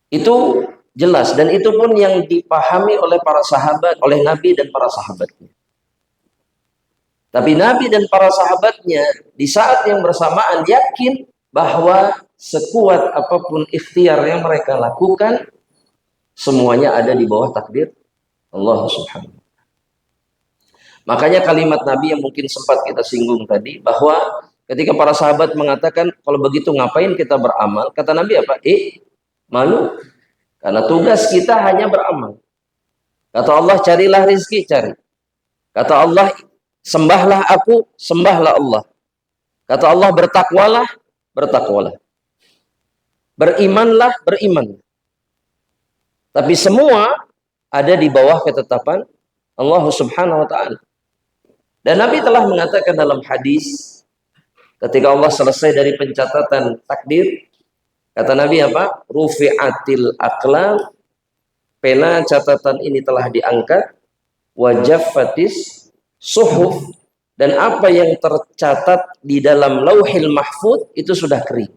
Itu jelas, dan itu pun yang dipahami oleh para sahabat, oleh Nabi dan para sahabatnya. Tapi Nabi dan para sahabatnya di saat yang bersamaan yakin bahwa sekuat apapun ikhtiar yang mereka lakukan, semuanya ada di bawah takdir Allah Subhanahu wa taala. Makanya kalimat Nabi yang mungkin sempat kita singgung tadi, bahwa ketika para sahabat mengatakan, kalau begitu ngapain kita beramal? Kata Nabi apa? Malu. Karena tugas kita hanya beramal. Kata Allah, carilah rizki, cari. Kata Allah, sembahlah aku, sembahlah Allah. Kata Allah, bertakwalah, bertakwalah. Berimanlah, beriman. Tapi semua ada di bawah ketetapan Allah Subhanahu wa taala. Dan Nabi telah mengatakan dalam hadis, ketika Allah selesai dari pencatatan takdir, kata Nabi apa? Rufi'atil aqlam, pena catatan ini telah diangkat, wajaffatis suhuf, dan apa yang tercatat di dalam lauhil mahfud itu sudah kering.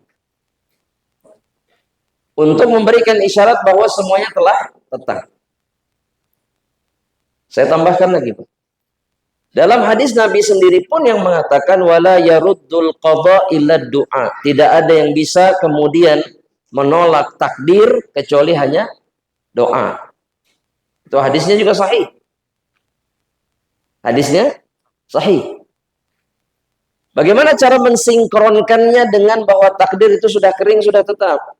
Untuk memberikan isyarat bahwa semuanya telah tetap. Saya tambahkan lagi, Pak. Dalam hadis Nabi sendiri pun yang mengatakan wala yaruddul qada illa du'a. Tidak ada yang bisa kemudian menolak takdir kecuali hanya doa. Itu hadisnya juga sahih. Hadisnya sahih. Bagaimana cara mensinkronkannya dengan bahwa takdir itu sudah kering, sudah tetap?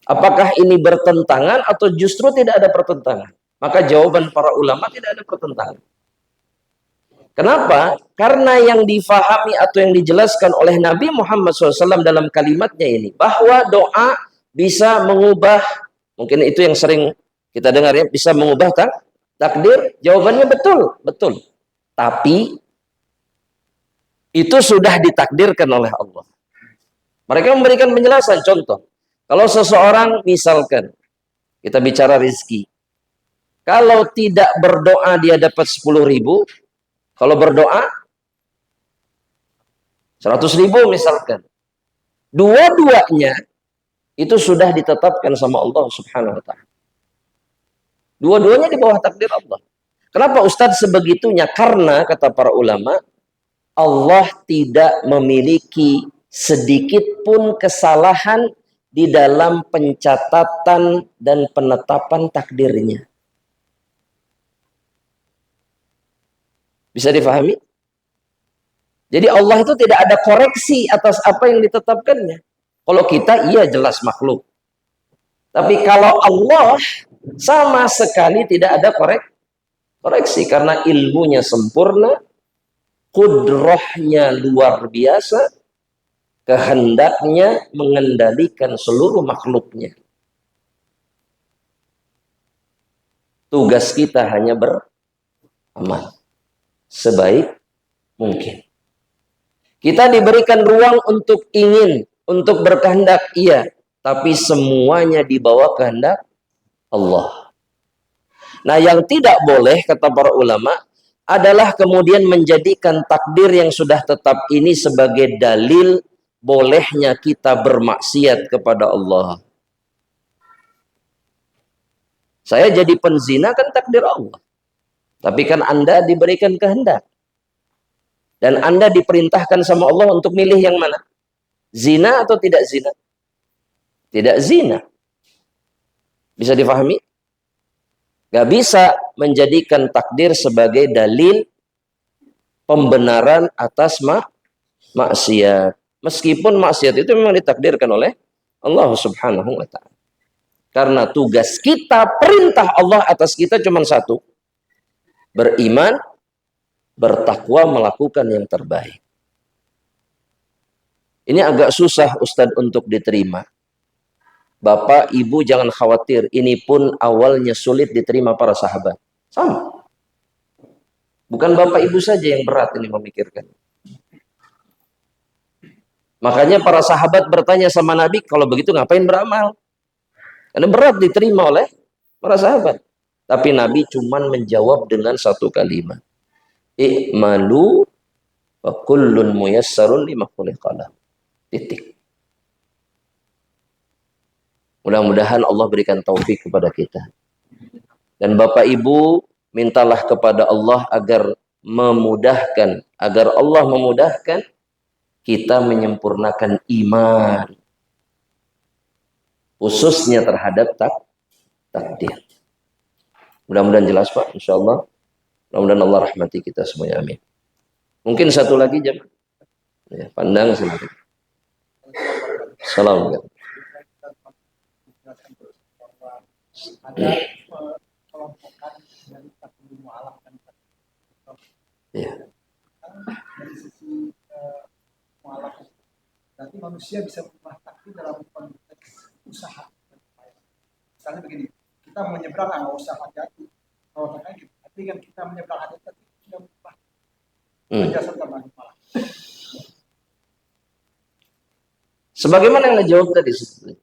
Apakah ini bertentangan atau justru tidak ada pertentangan? Maka jawaban para ulama, tidak ada pertentangan. Kenapa? Karena yang difahami atau yang dijelaskan oleh Nabi Muhammad SAW dalam kalimatnya ini, bahwa doa bisa mengubah, mungkin itu yang sering kita dengar ya, bisa mengubah takdir. Jawabannya betul, betul. Tapi Itu sudah ditakdirkan oleh Allah. Mereka memberikan penjelasan. Contoh, kalau seseorang misalkan kita bicara rezeki, kalau tidak berdoa dia dapat 10.000, kalau berdoa 100.000 misalkan. Dua-duanya itu sudah ditetapkan sama Allah Subhanahu wa taala. Dua-duanya di bawah takdir Allah. Kenapa Ustadz sebegitunya? Karena kata para ulama, Allah tidak memiliki sedikit pun kesalahan di dalam pencatatan dan penetapan takdirnya. Bisa difahami? Jadi Allah itu tidak ada koreksi atas apa yang ditetapkannya. Kalau kita, iya jelas makhluk. Tapi kalau Allah sama sekali tidak ada koreksi. Karena ilmunya sempurna, kudrahnya luar biasa, kehendaknya mengendalikan seluruh makhluknya. Tugas kita hanya beramal sebaik mungkin. Kita diberikan ruang untuk ingin, untuk berkehendak, iya. Tapi semuanya di bawah kehendak Allah. Nah, yang tidak boleh, kata para ulama, adalah kemudian menjadikan takdir yang sudah tetap ini sebagai dalil bolehnya kita bermaksiat kepada Allah. Saya jadi penzina kan takdir Allah. Tapi kan Anda diberikan kehendak. Dan Anda diperintahkan sama Allah untuk milih yang mana? Zina atau tidak zina? Tidak zina. Bisa difahami? Gak bisa menjadikan takdir sebagai dalil pembenaran atas maksiat. Meskipun maksiat itu memang ditakdirkan oleh Allah Subhanahu wa ta'ala. Karena tugas kita, perintah Allah atas kita cuma satu. Beriman, bertakwa, melakukan yang terbaik. Ini agak susah Ustadz untuk diterima. Bapak, Ibu jangan khawatir. Ini pun awalnya sulit diterima para sahabat. Sama. Bukan Bapak, Ibu saja yang berat ini memikirkan. Makanya para sahabat bertanya sama Nabi, kalau begitu ngapain beramal? Karena berat diterima oleh para sahabat. Tapi Nabi cuma menjawab dengan satu kalimat. I'malu wa kullun muyassarun lima khuliqa lahu. Titik. Mudah-mudahan Allah berikan taufik kepada kita. Dan Bapak Ibu, mintalah kepada Allah agar memudahkan, agar Allah memudahkan kita menyempurnakan iman. Khususnya terhadap takdir. Mudah-mudahan jelas Pak, insya Allah. Mudah-mudahan Allah rahmati kita semuanya, amin. Mungkin satu lagi jam. Ya, pandang silakan. Assalamualaikum. Ada kelompokan dari takdir mu'alaf dan Ya. dari sisi mu'alaf, berarti manusia bisa berubah takdir dalam konteks usaha. Misalnya begini, kita menyeberang nggak usah hati-hati. Kalau terkait gitu, tapi kan kita menyeberang hati-hati sudah berubah. Jasa terbalik malah. Sebagaimana yang dijawab tadi sebetulnya.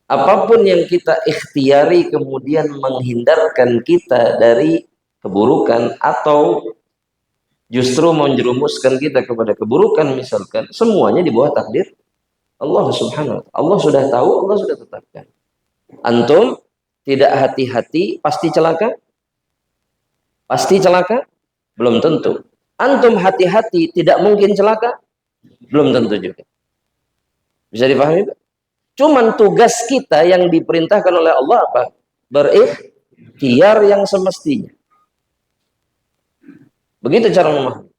Apapun yang kita ikhtiari kemudian menghindarkan kita dari keburukan atau justru menjerumuskan kita kepada keburukan misalkan, semuanya di bawah takdir Allah Subhanahu wa ta'ala. Allah sudah tahu, Allah sudah tetapkan. Antum tidak hati-hati pasti celaka? Pasti celaka? Belum tentu. Antum hati-hati tidak mungkin celaka? Belum tentu juga. Bisa dipahami Pak? Cuman tugas kita yang diperintahkan oleh Allah apa? Berikhtiar yang semestinya. Begitu cara memahami.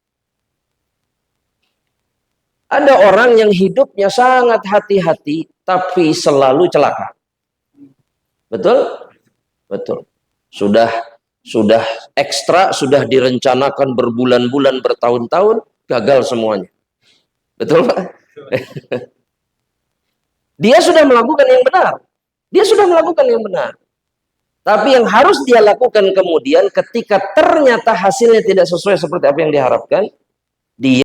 Ada orang yang hidupnya sangat hati-hati tapi selalu celaka. Betul? Betul. Sudah ekstra, sudah direncanakan berbulan-bulan, bertahun-tahun, gagal semuanya. Betul Pak? Dia sudah melakukan yang benar. Dia sudah melakukan yang benar. Tapi yang harus dia lakukan kemudian ketika ternyata hasilnya tidak sesuai seperti apa yang diharapkan, dia